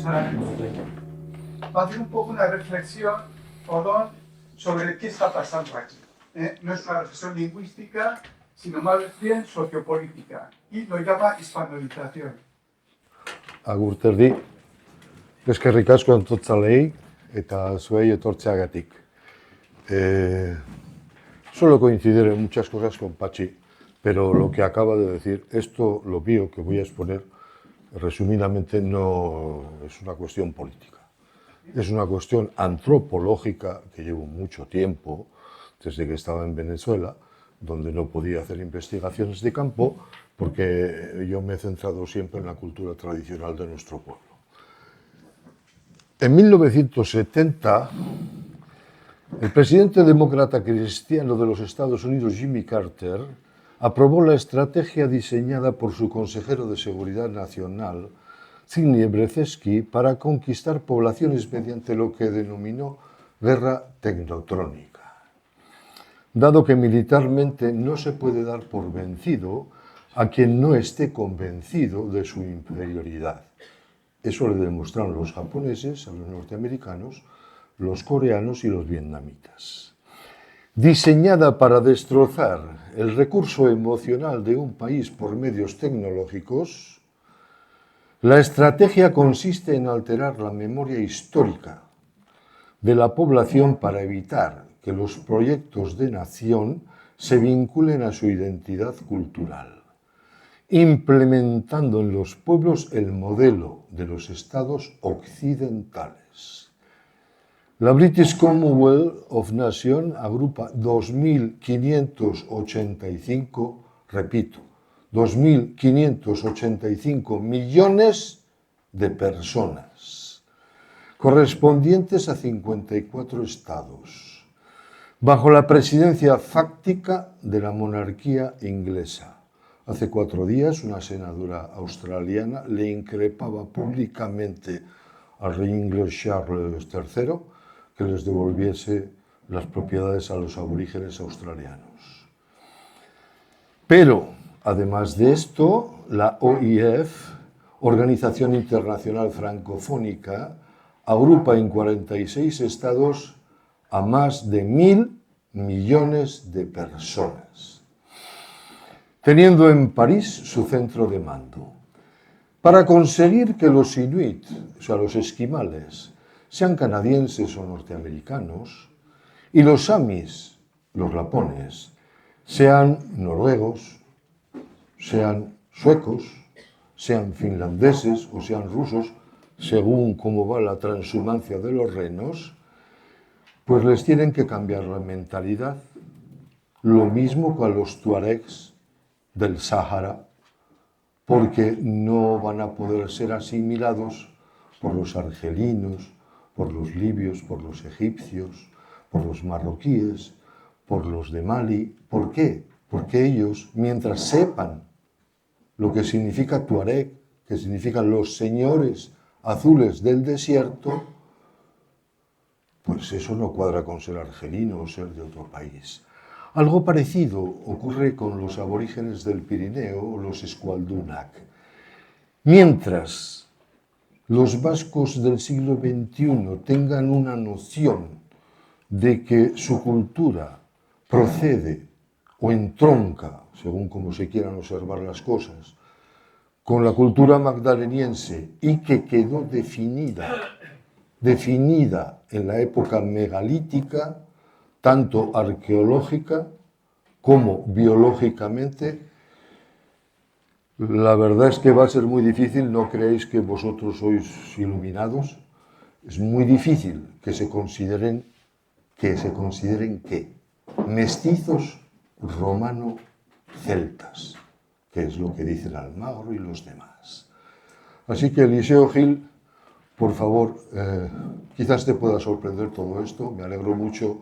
Va a hacer un poco una reflexión, perdón, sobre qué está pasando aquí. No es una reflexión lingüística, sino más bien sociopolítica, y lo llama hispanización. Agurterdi, eskerrik asko antotzalei eta zuei etortzeagatik. Suelo coincidir en muchas cosas con Pachi, pero lo que acaba de decir, esto, lo mío que voy a exponer, resumidamente, no es una cuestión política. Es una cuestión antropológica que llevo mucho tiempo, desde que estaba en Venezuela, donde no podía hacer investigaciones de campo, porque yo me he centrado siempre en la cultura tradicional de nuestro pueblo. En 1970, el presidente demócrata cristiano de los Estados Unidos, Jimmy Carter, aprobó la estrategia diseñada por su consejero de Seguridad Nacional, Zbigniew Brzezinski, para conquistar poblaciones mediante lo que denominó guerra tecnotrónica. Dado que militarmente no se puede dar por vencido a quien no esté convencido de su inferioridad. Eso le demostraron los japoneses a los norteamericanos, los coreanos y los vietnamitas. Diseñada para destrozar el recurso emocional de un país por medios tecnológicos, la estrategia consiste en alterar la memoria histórica de la población para evitar que los proyectos de nación se vinculen a su identidad cultural, implementando en los pueblos el modelo de los estados occidentales. La British Commonwealth of Nations agrupa 2.585, repito, 2.585 millones de personas, correspondientes a 54 estados, bajo la presidencia fáctica de la monarquía inglesa. Hace 4 días, una senadora australiana le increpaba públicamente al rey inglés Charles III que les devolviese las propiedades a los aborígenes australianos. Pero, además de esto, la OIF, Organización Internacional Francofónica, agrupa en 46 estados a más de 1.000 millones de personas, teniendo en París su centro de mando. Para conseguir que los inuit, o sea, los esquimales, sean canadienses o norteamericanos, y los samis, los lapones, sean noruegos, sean suecos, sean finlandeses o sean rusos, según cómo va la transhumancia de los renos, pues les tienen que cambiar la mentalidad. Lo mismo con los tuaregs del Sáhara, porque no van a poder ser asimilados por los argelinos, por los libios, por los egipcios, por los marroquíes, por los de Mali. ¿Por qué? Porque ellos, mientras sepan lo que significa tuareg, que significan los señores azules del desierto, pues eso no cuadra con ser argelino o ser de otro país. Algo parecido ocurre con los aborígenes del Pirineo o los escualdunac. Mientras los vascos del siglo XXI tengan una noción de que su cultura procede o entronca, según como se quieran observar las cosas, con la cultura magdaleniense y que quedó definida en la época megalítica, tanto arqueológica como biológicamente, la verdad es que va a ser muy difícil, no creéis que vosotros sois iluminados, es muy difícil que se consideren ¿qué? Mestizos romano-celtas, que es lo que dicen Almagro y los demás. Así que, Eliseo Gil, por favor, quizás te pueda sorprender todo esto, me alegro mucho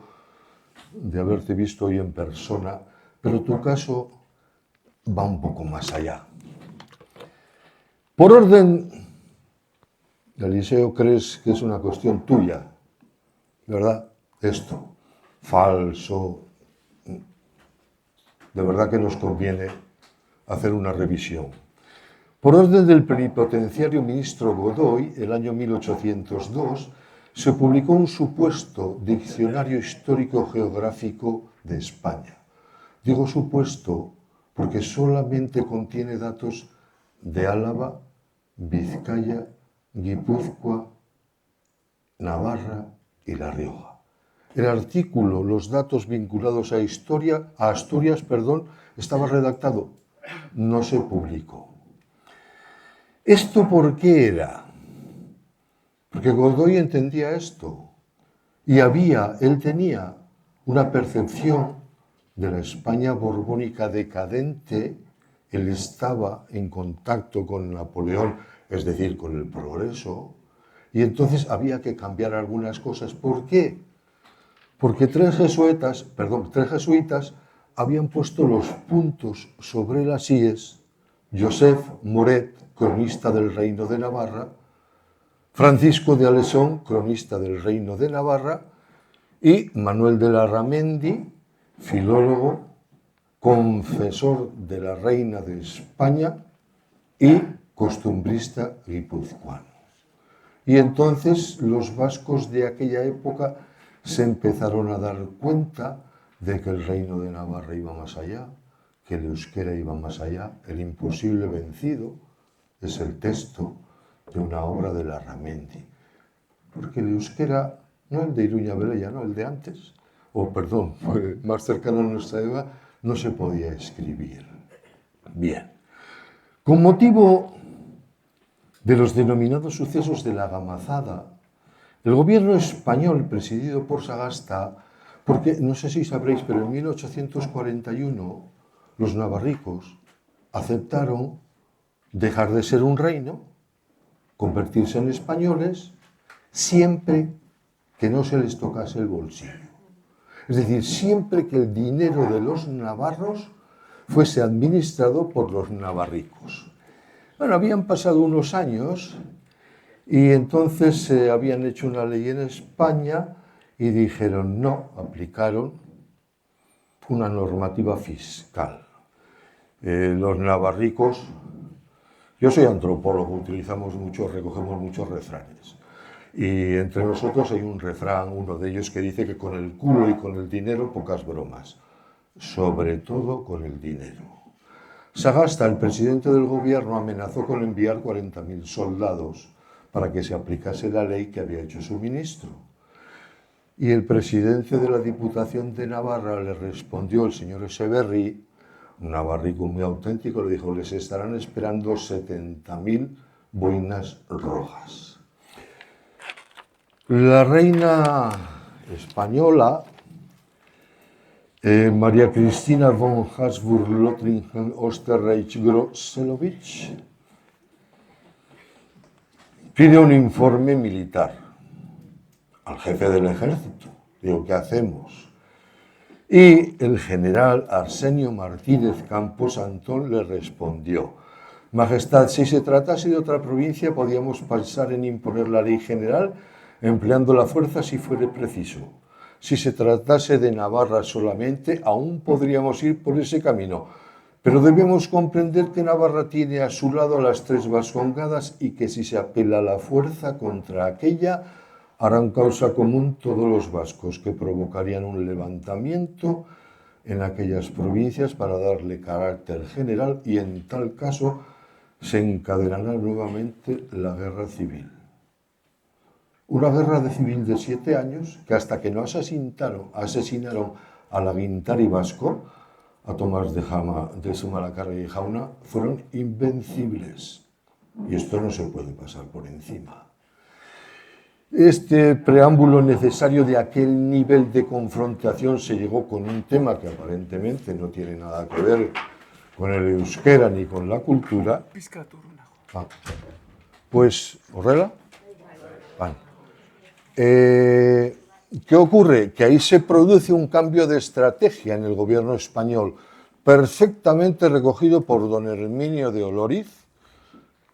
de haberte visto hoy en persona, pero tu caso va un poco más allá. Por orden, Eliseo, crees que es una cuestión tuya, ¿verdad? Esto, falso. De verdad que nos conviene hacer una revisión. Por orden del plenipotenciario ministro Godoy, el año 1802, se publicó un supuesto diccionario histórico-geográfico de España. Digo supuesto porque solamente contiene datos de Álava, Vizcaya, Guipúzcoa, Navarra y La Rioja. El artículo, los datos vinculados a Asturias, estaba redactado, no se publicó. ¿Esto por qué era? Porque Godoy entendía esto y él tenía una percepción de la España borbónica decadente. Él estaba en contacto con Napoleón, es decir, con el progreso, y entonces había que cambiar algunas cosas. ¿Por qué? Porque tres jesuitas habían puesto los puntos sobre las íes: Josep Moret, cronista del Reino de Navarra; Francisco de Alesson, cronista del Reino de Navarra; y Manuel de Larramendi, filólogo, confesor de la Reina de España y costumbrista guipuzcoano. Y entonces los vascos de aquella época se empezaron a dar cuenta de que el Reino de Navarra iba más allá, que el euskera iba más allá. El imposible vencido es el texto de una obra de Larramendi. Porque el euskera, no el de Iruña Velella, no el de antes, más cercano a nuestra época, no se podía escribir. Bien. Con motivo de los denominados sucesos de la Gamazada, el gobierno español, presidido por Sagasta, porque no sé si sabréis, pero en 1841 los navarricos aceptaron dejar de ser un reino, convertirse en españoles, siempre que no se les tocase el bolsillo. Es decir, siempre que el dinero de los navarros fuese administrado por los navarricos. Bueno, habían pasado unos años y entonces se habían hecho una ley en España y dijeron no, aplicaron una normativa fiscal. Los navarricos, yo soy antropólogo, recogemos muchos refranes. Y entre nosotros hay un refrán, uno de ellos, que dice que con el culo y con el dinero pocas bromas, sobre todo con el dinero. Sagasta, el presidente del gobierno, amenazó con enviar 40.000 soldados para que se aplicase la ley que había hecho su ministro. Y el presidente de la Diputación de Navarra le respondió, el señor Echeverri, un navarrico muy auténtico, le dijo: les estarán esperando 70.000 boinas rojas. La reina española, María Cristina von Habsburg-Lothringen-Österreich-Grosselowitsch, pide un informe militar al jefe del ejército. Digo, ¿qué hacemos? Y el general Arsenio Martínez Campos Antón le respondió: Majestad, si se tratase de otra provincia, podíamos pensar en imponer la ley general empleando la fuerza si fuere preciso. Si se tratase de Navarra solamente, aún podríamos ir por ese camino. Pero debemos comprender que Navarra tiene a su lado a las tres vascongadas y que si se apela a la fuerza contra aquella, harán causa común todos los vascos, que provocarían un levantamiento en aquellas provincias para darle carácter general y en tal caso se encadenará nuevamente la guerra civil. Una guerra civil de 7 años que hasta que no asesinaron al Aguintari vasco, a Tomás de Zumalacárregui y Jauna, fueron invencibles. Y esto no se puede pasar por encima. Este preámbulo necesario de aquel nivel de confrontación se llegó con un tema que aparentemente no tiene nada que ver con el euskera ni con la cultura. Pues, ¿Horrela? Vale. ¿Qué ocurre? Que ahí se produce un cambio de estrategia en el gobierno español, perfectamente recogido por don Herminio de Oloriz,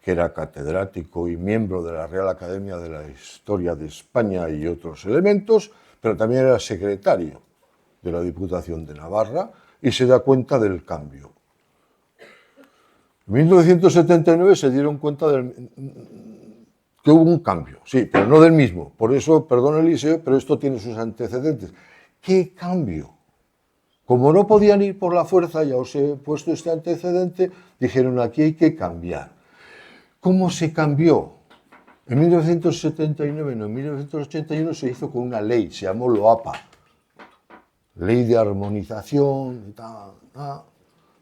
que era catedrático y miembro de la Real Academia de la Historia de España y otros elementos, pero también era secretario de la Diputación de Navarra y se da cuenta del cambio. En 1979 se dieron cuenta que hubo un cambio, sí, pero no del mismo. Por eso, perdón Eliseo, pero esto tiene sus antecedentes. ¿Qué cambio? Como no podían ir por la fuerza, ya os he puesto este antecedente, dijeron aquí hay que cambiar. ¿Cómo se cambió? En 1979, no, en 1981 se hizo con una ley, se llamó LOAPA, Ley de Armonización y tal.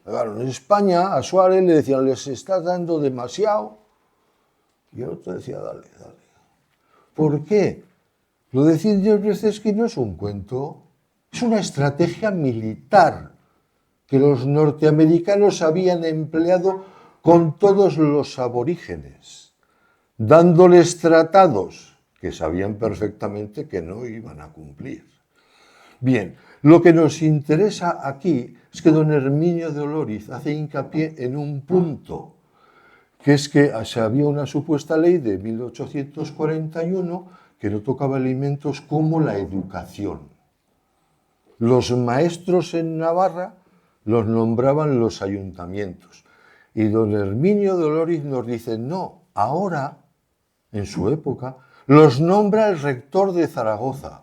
Claro, en España a Suárez le decían, les está dando demasiado, y el otro decía, dale, dale. ¿Por qué? Lo decía Brzezinski no es un cuento, es una estrategia militar que los norteamericanos habían empleado con todos los aborígenes, dándoles tratados que sabían perfectamente que no iban a cumplir. Bien, lo que nos interesa aquí es que don Herminio de Olóriz hace hincapié en un punto, que es que había una supuesta ley de 1841 que no tocaba elementos como la educación. Los maestros en Navarra los nombraban los ayuntamientos. Y don Herminio de Olóriz nos dice, no, ahora, en su época, los nombra el rector de Zaragoza.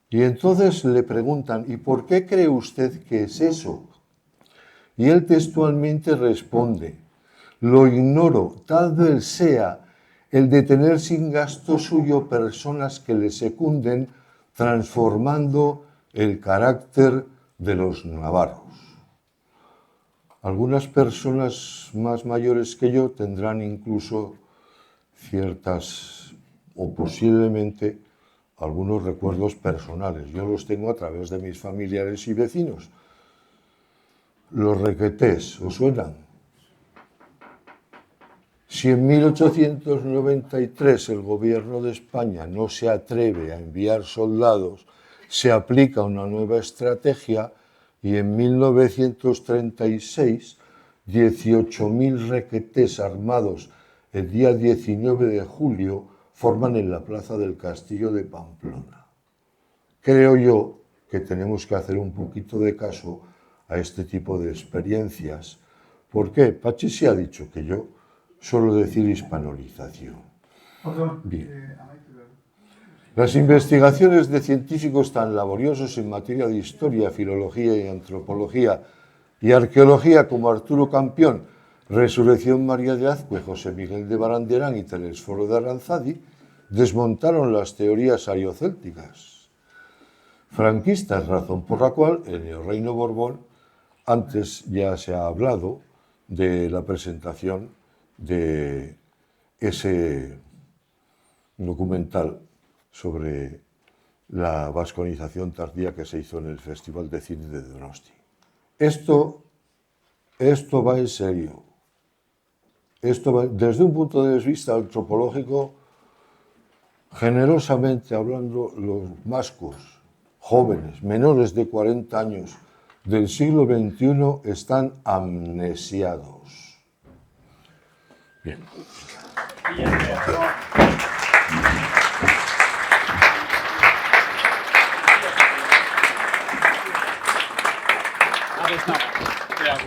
Y entonces le preguntan, ¿y por qué cree usted que es eso? Y él textualmente responde, lo ignoro, tal vez sea el de tener sin gasto suyo personas que le secunden, transformando el carácter de los navarros. Algunas personas más mayores que yo tendrán incluso ciertas, o posiblemente, algunos recuerdos personales. Yo los tengo a través de mis familiares y vecinos. Los requetés, ¿os suenan? Si en 1893 el gobierno de España no se atreve a enviar soldados, se aplica una nueva estrategia y en 1936 18.000 requetés armados el día 19 de julio forman en la plaza del Castillo de Pamplona. Creo yo que tenemos que hacer un poquito de caso a este tipo de experiencias. ¿Por qué? Pachi se ha dicho que yo suelo decir hispanolización. Bien. Las investigaciones de científicos tan laboriosos en materia de historia, filología y antropología y arqueología como Arturo Campión, Resurrección María de Azcue, José Miguel de Barandiarán y Telesforo de Aranzadi, desmontaron las teorías ariocélticas franquistas, razón por la cual en el Reino Borbón antes ya se ha hablado de la presentación de ese documental sobre la vasconización tardía que se hizo en el Festival de Cine de Donosti. Esto va en serio. Esto va, desde un punto de vista antropológico, generosamente hablando, los vascos jóvenes, menores de 40 años del siglo XXI están amnesiados. Bien. Ja,